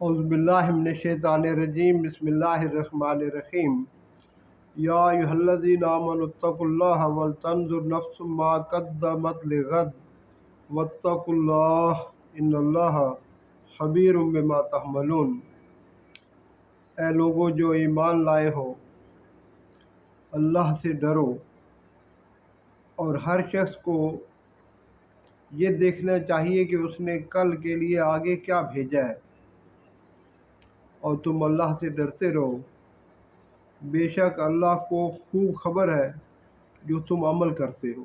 اعوذ باللہ من الشیطان الرجیم بسم اللہ الرحمن الرحیم یا ایھا الذین آمنوا اتقوا اللہ ولتنظر نفس ما قدمت لغد واتقوا اللہ ان اللہ خبیر بما تعملون۔ اے لوگو جو ایمان لائے ہو، اللہ سے ڈرو اور ہر شخص کو یہ دیکھنا چاہیے کہ اس نے کل کے لیے آگے کیا بھیجا ہے، اور تم اللہ سے ڈرتے رہو، بے شک اللہ کو خوب خبر ہے جو تم عمل کرتے ہو۔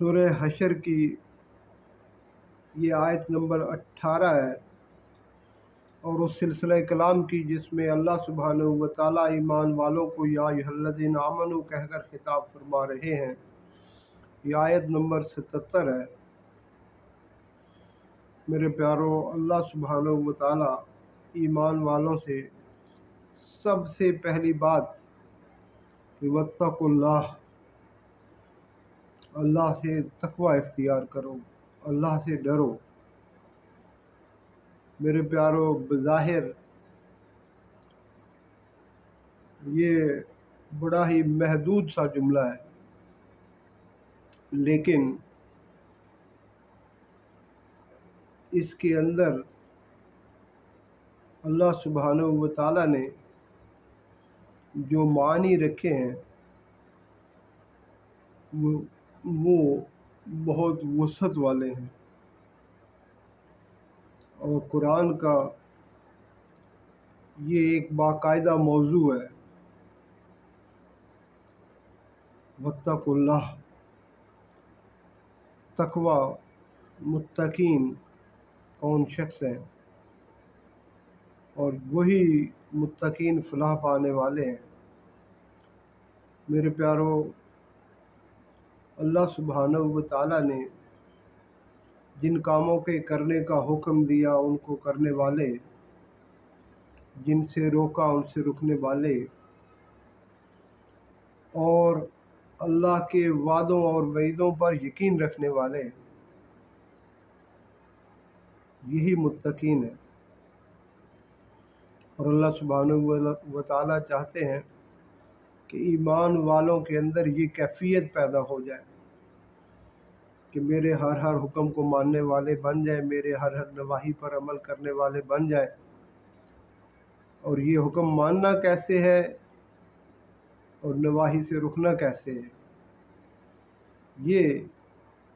سورہ حشر کی یہ آیت نمبر 18 ہے، اور اس سلسلہ کلام کی جس میں اللہ سبحانہ و تعالیٰ ایمان والوں کو یا ایھا الذین آمنوا کہہ کر خطاب فرما رہے ہیں، یہ آیت نمبر 77 ہے۔ میرے پیارو، اللہ سبحانہ و تعالیٰ ایمان والوں سے سب سے پہلی بات کہ واتقوا اللہ، اللہ سے تقوی اختیار کرو، اللہ سے ڈرو۔ میرے پیارو، بظاہر یہ بڑا ہی محدود سا جملہ ہے، لیکن اس کے اندر اللہ سبحانہ و تعالیٰ نے جو معنی رکھے ہیں وہ بہت وسعت والے ہیں، اور قرآن کا یہ ایک باقاعدہ موضوع ہے۔ واتقوا اللہ، تقوی، متقین کون شخص ہیں، اور وہی متقین فلاح پانے والے ہیں۔ میرے پیارو، اللہ سبحانہ و تعالیٰ نے جن کاموں کے کرنے کا حکم دیا ان کو کرنے والے، جن سے روکا ان سے رکنے والے، اور اللہ کے وعدوں اور وعیدوں پر یقین رکھنے والے، یہی متقین ہیں۔ اور اللہ سبحانہ و تعالیٰ چاہتے ہیں کہ ایمان والوں کے اندر یہ کیفیت پیدا ہو جائے کہ میرے ہر حکم کو ماننے والے بن جائیں، میرے ہر نواہی پر عمل کرنے والے بن جائیں۔ اور یہ حکم ماننا کیسے ہے اور نواہی سے رکنا کیسے ہے، یہ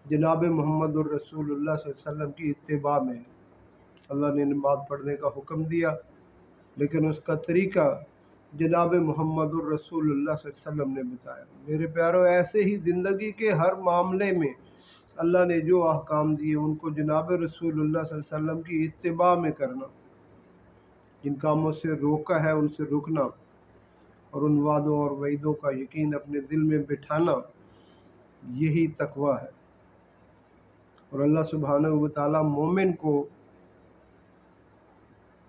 جناب محمد الرسول اللہ صلی اللہ علیہ وسلم کی اتباع میں ہے۔ اللہ نے نماز پڑھنے کا حکم دیا، لیکن اس کا طریقہ جناب محمد الرسول اللہ صلی اللہ علیہ وسلم نے بتایا۔ میرے پیارو، ایسے ہی زندگی کے ہر معاملے میں اللہ نے جو احکام دیے ان کو جناب رسول اللہ صلی اللہ علیہ وسلم کی اتباع میں کرنا، جن کاموں سے روکا ہے ان سے رکنا، اور ان وعدوں اور وعیدوں کا یقین اپنے دل میں بٹھانا، یہی تقوی ہے۔ اور اللہ سبحانہ و تعالیٰ مومن کو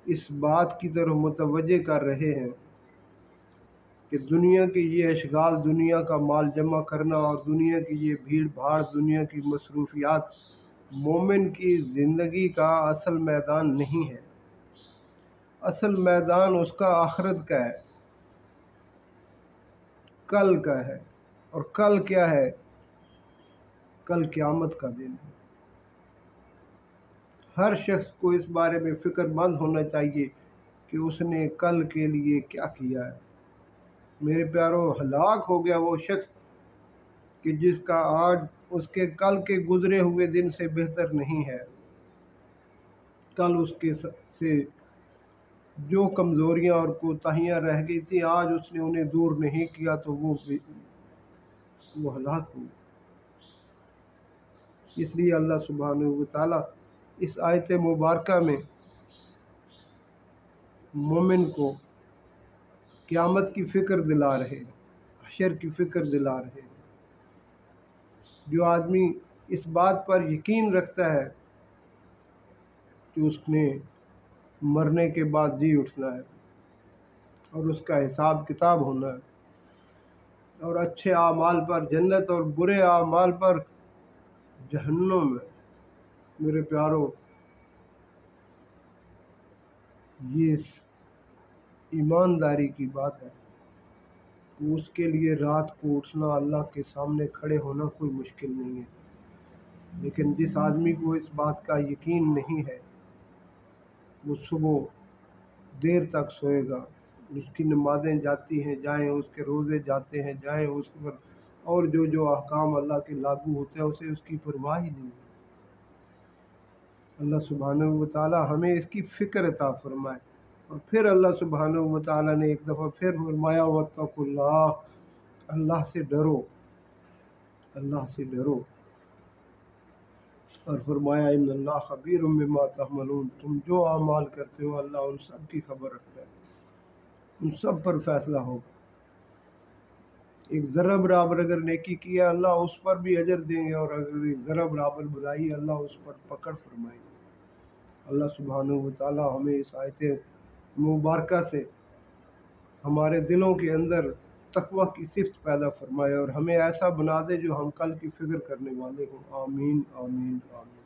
اس بات کی طرف متوجہ کر رہے ہیں کہ دنیا کے یہ اشغال، دنیا کا مال جمع کرنا اور دنیا کی یہ بھیڑ بھاڑ، دنیا کی مصروفیات مومن کی زندگی کا اصل میدان نہیں ہے۔ اصل میدان اس کا آخرت کا ہے، کل کا ہے۔ اور کل کیا ہے؟ کل قیامت کا دن ہے۔ ہر شخص کو اس بارے میں فکر مند ہونا چاہیے کہ اس نے کل کے لیے کیا کیا ہے۔ میرے پیارو، ہلاک ہو گیا وہ شخص کہ جس کا آج اس کے کل کے گزرے ہوئے دن سے بہتر نہیں ہے۔ کل اس کے سے جو کمزوریاں اور کوتاہیاں رہ گئی تھیں، آج اس نے انہیں دور نہیں کیا تو وہ ہلاک ہو۔ اس لیے اللہ سبحانہ و تعالیٰ اس آیت مبارکہ میں مومن کو قیامت کی فکر دلا رہے ہیں، حشر کی فکر دلا رہے ہیں۔ جو آدمی اس بات پر یقین رکھتا ہے کہ اس نے مرنے کے بعد جی اٹھنا ہے اور اس کا حساب کتاب ہونا ہے، اور اچھے اعمال پر جنت اور برے اعمال پر جہنم ہے۔ میرے پیارو، یہ ایمانداری کی بات ہے، تو اس کے لیے رات کو اٹھنا، اللہ کے سامنے کھڑے ہونا کوئی مشکل نہیں ہے۔ لیکن جس آدمی کو اس بات کا یقین نہیں ہے، وہ صبح دیر تک سوئے گا، اس کی نمازیں جاتی ہیں جائیں، اس کے روزے جاتے ہیں جائیں، اس پر اور جو احکام اللہ کے لاگو ہوتے ہیں اسے اس کی پرواہ ہی نہیں۔ اللہ سبحانہ و تعالی ہمیں اس کی فکر عطا فرمائے۔ اور پھر اللہ سبحانہ و تعالی نے ایک دفعہ پھر فرمایا واتقوا اللہ، اللہ سے ڈرو، اللہ سے ڈرو، اور فرمایا ان اللہ خبیر بما تعملون، تم جو اعمال کرتے ہو اللہ ان سب کی خبر رکھتا ہے، ان سب پر فیصلہ ہوگا۔ ایک ذرہ برابر اگر نیکی کیا اللہ اس پر بھی اجر دیں گے، اور اگر ایک ذرہ برابر برائی اللہ اس پر پکڑ فرمائے گے۔ اللہ سبحانہ و تعالی ہمیں اس آیت مبارکہ سے ہمارے دلوں کے اندر تقوی کی صفت پیدا فرمائے، اور ہمیں ایسا بنا دے جو ہم کل کی فکر کرنے والے ہوں۔ آمین آمین آمین۔